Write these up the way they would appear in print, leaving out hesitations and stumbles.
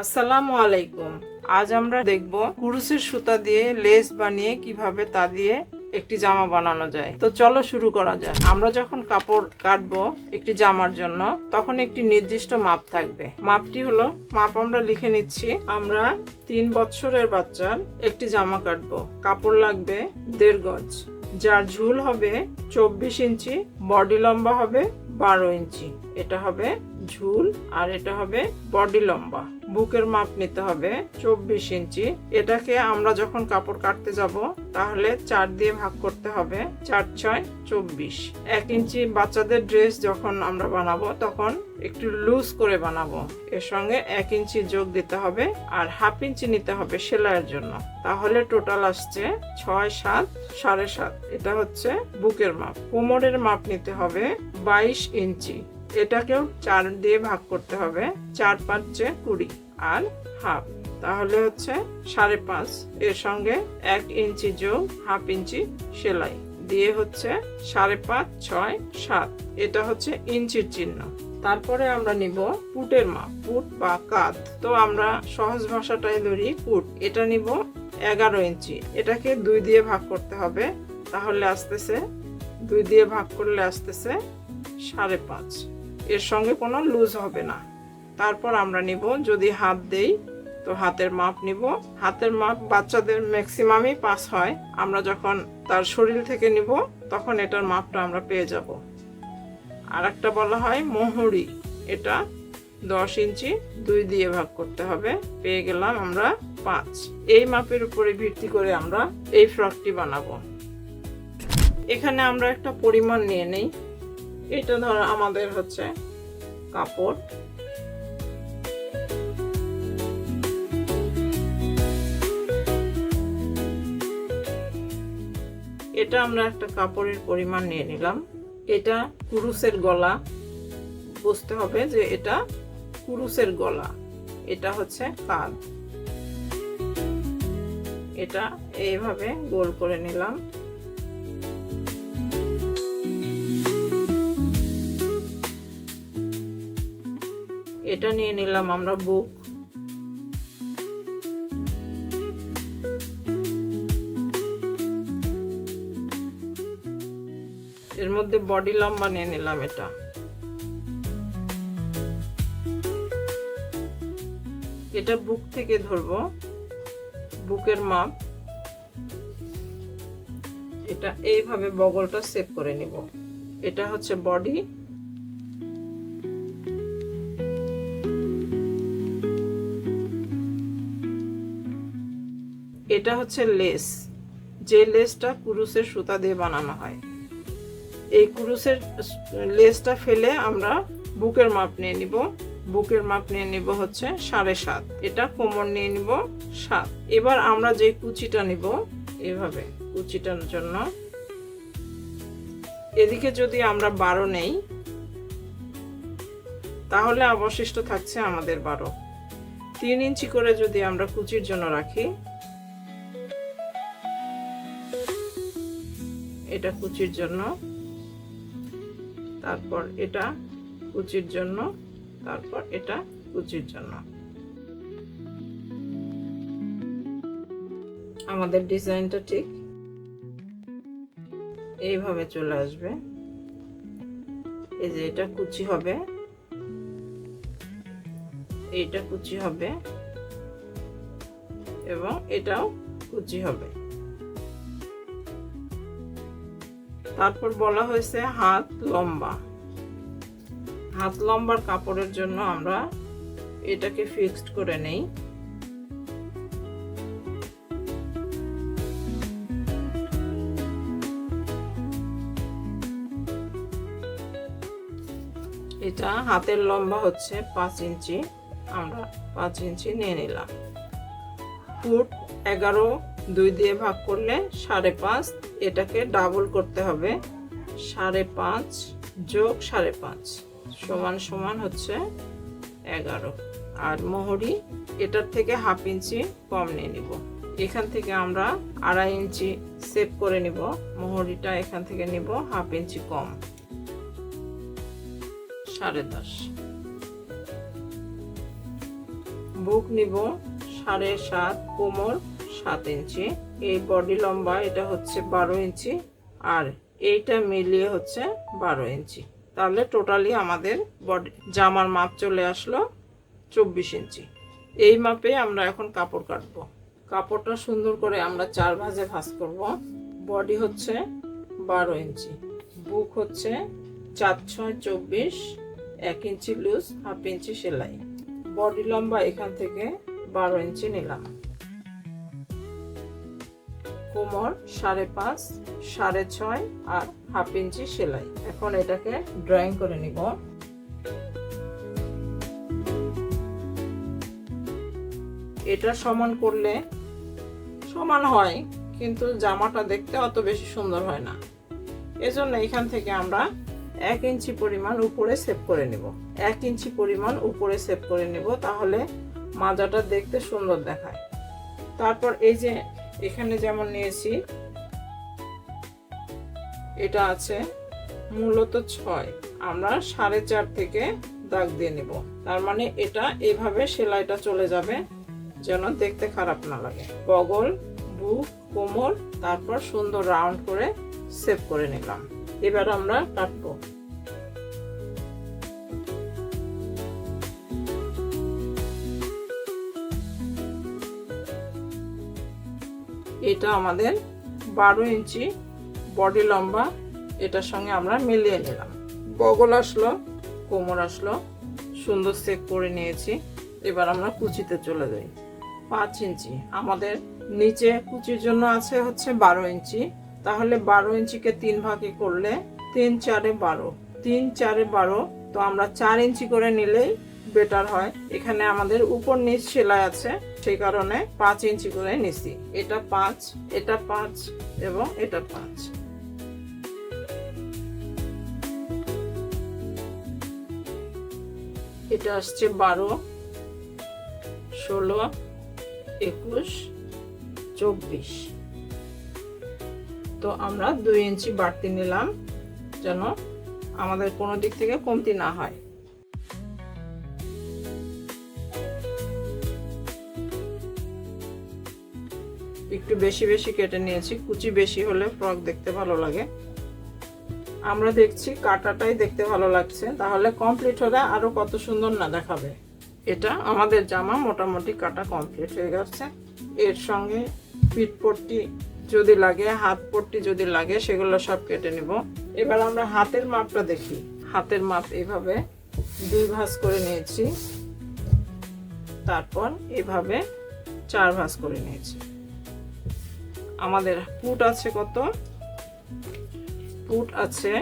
আসসালামু আলাইকুম। আজ আমরা দেখব কুরুশের সুতা দিয়ে লেস বানিয়ে কিভাবে তা দিয়ে একটি জামা বানানো যায়। তো চলো শুরু করা যাক। আমরা যখন কাপড় কাটবো একটি জামার জন্য তখন একটি নির্দিষ্ট মাপ থাকবে। মাপটি হলো, মাপ আমরা লিখে নিচ্ছি। আমরা 3 বছরের বাচ্চার একটি জামা কাটবো। কাপড় লাগবে 1.5 গজ, যার ঝুল হবে 24 ইঞ্চি, বডি লম্বা হবে 12 ইঞ্চি। এটা হবে ঝুল আর এটা হবে বডি লম্বা। বুকের মাপ নিতে হবে 24 ইঞ্চি। এটাকে আমরা যখন কাপড় কাটতে যাব তাহলে 4 দিয়ে ভাগ করতে হবে। 4 6 24। 1 ইঞ্চি বাচ্চাদের ড্রেস যখন আমরা বানাবো তখন একটু লুজ করে বানাবো। এর সঙ্গে 1 ইঞ্চি যোগ দিতে হবে আর হাফ ইঞ্চি নিতে হবে সেলাইয়ের জন্য। তাহলে টোটাল আসছে 6 7 7.5। এটা হচ্ছে বুকের মাপ। কোমরের মাপ নিতে হবে 22 ইঞ্চি। এটাকেও 4 দিয়ে ভাগ করতে হবে। 4 5 20 আর হাফ, তাহলে হচ্ছে 5.5। এর সঙ্গে 1 ইঞ্চি যোগ হাফ ইঞ্চি সেলাই দিয়ে হচ্ছে 5.5 6 7। এটা হচ্ছে ইঞ্চির চিহ্ন। তারপরে আমরা নিব ফুটের মাপ, ফুট বা কাঁধ। তো আমরা সহজ ভাষাটাই ধরি ফুট। এটা নিব 11 ইঞ্চি। এটাকে 2 দিয়ে ভাগ করতে হবে। তাহলে আসতেছে 2 দিয়ে ভাগ করলে আসতেছে 5.5। এর সঙ্গে কোনো লুজ হবে না। তারপর আমরা নিব, যদি হাত দেই তো হাতের মাপ নিব। হাতের মাপ বাচ্চাদের ম্যাক্সিমামই 5 হয়। আমরা যখন তার শরীর থেকে নিব তখন এটার মাপটা আমরা পেয়ে যাব। আর একটা বলা হয় মোহরি। এটা 10 ইঞ্চি, 2 দিয়ে ভাগ করতে হবে। পেয়ে গেলাম আমরা 5। এই মাপের উপরে ভিত্তি করে আমরা এই ফ্রকটি বানাবো। এখানে আমরা একটা পরিমাণ নিয়ে নেই। এটা ধর আমাদের হচ্ছে কাপড়। এটা আমরা একটা কাপড়ের পরিমাণ নিয়ে নিলাম। এটা কুরুশের গলা, বুঝতে হবে যে এটা কুরুশের গলা। এটা হচ্ছে কাঁধ। এটা এইভাবে গোল করে নিলাম। এটা নিয়ে নিলাম আমরা বুক। এর মধ্যে বডি লম্বা নিয়ে নিলাম। এটা বুক থেকে ধরবো, বুকের মাপ। এটা এইভাবে বগলটা সেভ করে নিব। এটা হচ্ছে বডি। এটা হচ্ছে লেস, যে লেসটা কুরুশের সুতা দিয়ে বানানো হয়। এই কুরুশের লেসটা ফেলে আমরা বুকের মাপ নিয়ে নিব। বুকের মাপ নিয়ে নিব হচ্ছে 7.5। এটা কোমর নিয়ে নিব 7। এবার আমরা যে কুচিটা নিব, এভাবে কুচিটার জন্য এদিকে যদি আমরা 12 নেই তাহলে অবশিষ্ট থাকছে আমাদের 12। 3 ইঞ্চি করে যদি আমরা কুচির জন্য রাখি, এটা কুচির জন্য, তারপর এটা কুচির জন্য, তারপর এটা কুচির জন্য। আমাদের ডিজাইনটা ঠিক এইভাবে চলে আসবে। এই যে এটা কুচি হবে, এইটা কুচি হবে এবং এটাও কুচি হবে। তারপর বলা হয়েছে হাত লম্বা। হাত লম্বার কাপড়ের জন্য আমরা এটাকে ফিক্সড করে নেই। এটা হাতের লম্বা হচ্ছে 5 ইঞ্চি। আমরা 5 ইঞ্চি নিয়ে নিলাম। ফুট 11 2 দিয়ে ভাগ করলে 5.5। এটাকে ডাবল করতে হবে। 5.5 যোগ 5.5 সমান সমান হচ্ছে 11। আর মোহরি এটার থেকে হাফ ইঞ্চি কম নিয়ে নিব। এখান থেকে আমরা 2.5 ইঞ্চি সেভ করে নিব। মোহরিটা এখান থেকে নিব হাফ ইঞ্চি কম, 10.5। বুক নিব 7.5, কোমর 7 ইঞ্চি, এই বডি লম্বা এটা হচ্ছে 12 ইঞ্চি, আর এইটা মিলিয়ে হচ্ছে 12 ইঞ্চি। তাহলে টোটালি আমাদের বডি জামার মাপ চলে আসলো 24 ইঞ্চি। এই মাপে আমরা এখন কাপড় কাটবো। কাপড়টা সুন্দর করে আমরা 4 ভাঁজে ভাঁজ করব। বডি হচ্ছে 12 ইঞ্চি, বুক হচ্ছে 4, 6, 24, 1 ইঞ্চি লুজ, 1/2 ইঞ্চি সেলাই। বডি লম্বা এখান থেকে 12 ইঞ্চি নিলাম। কোমর 5.5, 6.5 আর 1/2 ইঞ্চি সেলাই। এখন এটাকে ড্রয়িং করে নিব। এটা সমান করলে সমান হয়, কিন্তু জামাটা দেখতে অত বেশি সুন্দর হয় না। এজন্য এখান থেকে আমরা 1 ইঞ্চি পরিমাণ উপরে সেভ করে নেব। 1 ইঞ্চি পরিমাণ উপরে সেভ করে নেব, তাহলে মাজাটা দেখতে সুন্দর দেখায়। তারপর এই যে এখানে যেমন নিয়েছি, এটা আছে মূলত 6, আমরা 4.5 থেকে দাগ দিয়ে নেব। তার মানে এটা এভাবে সেলাইটা চলে যাবে, যেন দেখতে খারাপ না লাগে। বগল, বুক, কোমর, তারপর সুন্দর রাউন্ড করে সেভ করে নিলাম। এবার আমরা কাটবো। এটা আমাদের 12 ইঞ্চি বডি লম্বা, এটার সঙ্গে আমরা মিলিয়ে নিলাম। বগল আসলো, কোমর আসলো, সুন্দর সেভ করে নিয়েছি। এবার আমরা কুচিতে চলে যাই। 5 ইঞ্চি আমাদের নিচে কুচির জন্য আছে হচ্ছে 12 ইঞ্চি। তাহলে 12 ইঞ্চিকে 3 ভাগে করলে 3, 4, 12, 3, 4, 12। তো আমরা 4 ইঞ্চি করে নিলেই বেটার হয়। এখানে আমাদের উপর নিচ সেলাই আছে, সেই কারণে 5 ইঞ্চি করে নিছি। এটা 5, এটা 5 এবং এটা 5। এটা আসছে 12, 16, 21, 24। তো আমরা 2 ইঞ্চি বাড়তি নিলাম, যেন আমাদের কোনো দিক থেকে কমতি না হয়। একটু বেশি বেশি কেটে নিয়েছি, কুচি বেশি হলে ফ্রক দেখতে ভালো লাগে। আমরা দেখছি কাটাটাই দেখতে ভালো লাগছে, তাহলে কমপ্লিট হলে আরো কত সুন্দর না দেখাবে। এটা আমাদের জামা মোটামুটি কাটা কমপ্লিট হয়ে গেছে। এর সঙ্গে পিঠ পট্টি যদি লাগে, হাত পট্টি যদি লাগে, সেগুলো সব কেটে নিব। এবার আমরা হাতের মাপটা দেখি। হাতের মাপ এভাবে 2 ভাঁজ করে নিয়েছি, তারপর এভাবে 4 ভাঁজ করে নিয়েছি। আমাদের পুট আছে কত? পুট আছে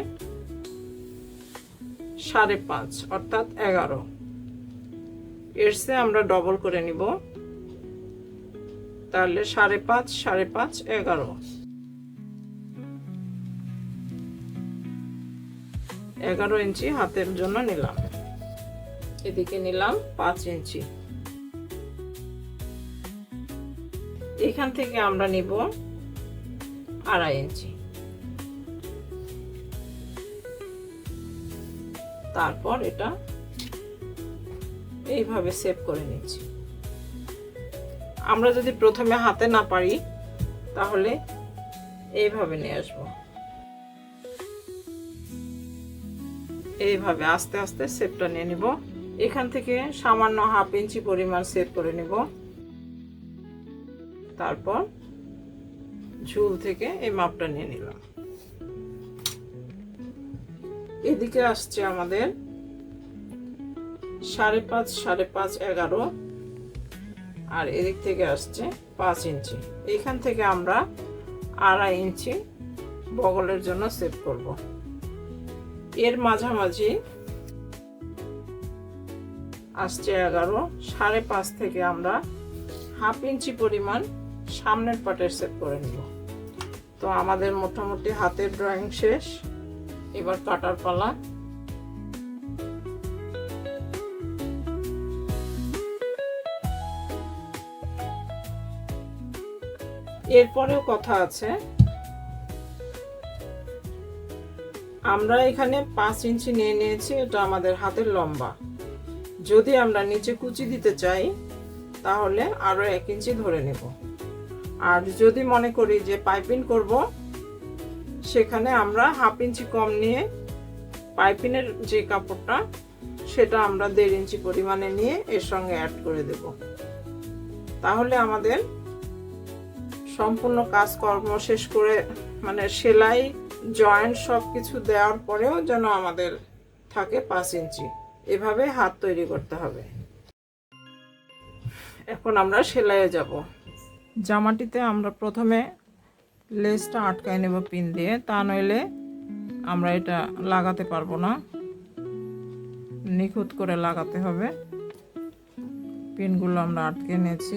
5.5, অর্থাৎ 11। এর চেয়ে আমরা ডবল করে নিব, তাহলে 5.5, 5.5, 11। 11 ইঞ্চি হাতের জন্য নিলাম। এদিকে নিলাম 5 ইঞ্চি। এখান থেকে আমরা নিব 2.5 ইঞ্চি। তারপর এটা এইভাবে সেভ করে নিচ্ছি। আমরা যদি প্রথমে হাতে না পারি, তাহলে এইভাবে নিয়ে আসব। এইভাবে আস্তে আস্তে সেভটা নিয়ে নিব। এখান থেকে সামান্য 1/2 ইঞ্চি পরিমাণ সেভ করে নিব। তারপর ঝুল থেকে এই মাপটা নিয়ে নিলাম। এদিকে আসছে আমাদের 5.5, 5.5, 11, আর এদিক থেকে আসছে 5 ইঞ্চি। এখান থেকে আমরা 2.5 ইঞ্চি বগলের জন্য সেভ করব। এর মাঝামাঝি আসছে 11, 5.5 থেকে আমরা 1/2 ইঞ্চি পরিমাণ সামনের পাটের সেভ করে নিব। তো আমাদের মোটামুটি হাতের ড্রয়িং শেষ। এবার কাটার পালা। এরপরেও কথা আছে, আমরা এখানে 5 ইঞ্চি নিয়ে নিয়েছি, এটা আমাদের হাতের লম্বা। যদি আমরা নিচে কুচি দিতে চাই, তাহলে আরো 1 ইঞ্চি ধরে নেব। আর যদি মনে করি যে পাইপিং করব, সেখানে আমরা 1/2 ইঞ্চি কম নিয়ে পাইপিংয়ের যে কাপড়টা সেটা আমরা 1.5 ইঞ্চি পরিমাণে নিয়ে এর সঙ্গে অ্যাড করে দেব। তাহলে আমাদের সম্পূর্ণ কাজকর্ম শেষ করে, মানে সেলাই জয়েন্ট সবকিছু দেওয়ার পরেও যেন আমাদের থাকে 5 ইঞ্চি। এভাবে হাত তৈরি করতে হবে। এখন আমরা সেলাইয়ে যাব। জামাটিতে আমরা প্রথমে লেসটা আটকায় নেব পিন দিয়ে, তা নইলে আমরা এটা লাগাতে পারবো না। নিখুঁত করে লাগাতে হবে। পিনগুলো আমরা আটকে নিয়েছি।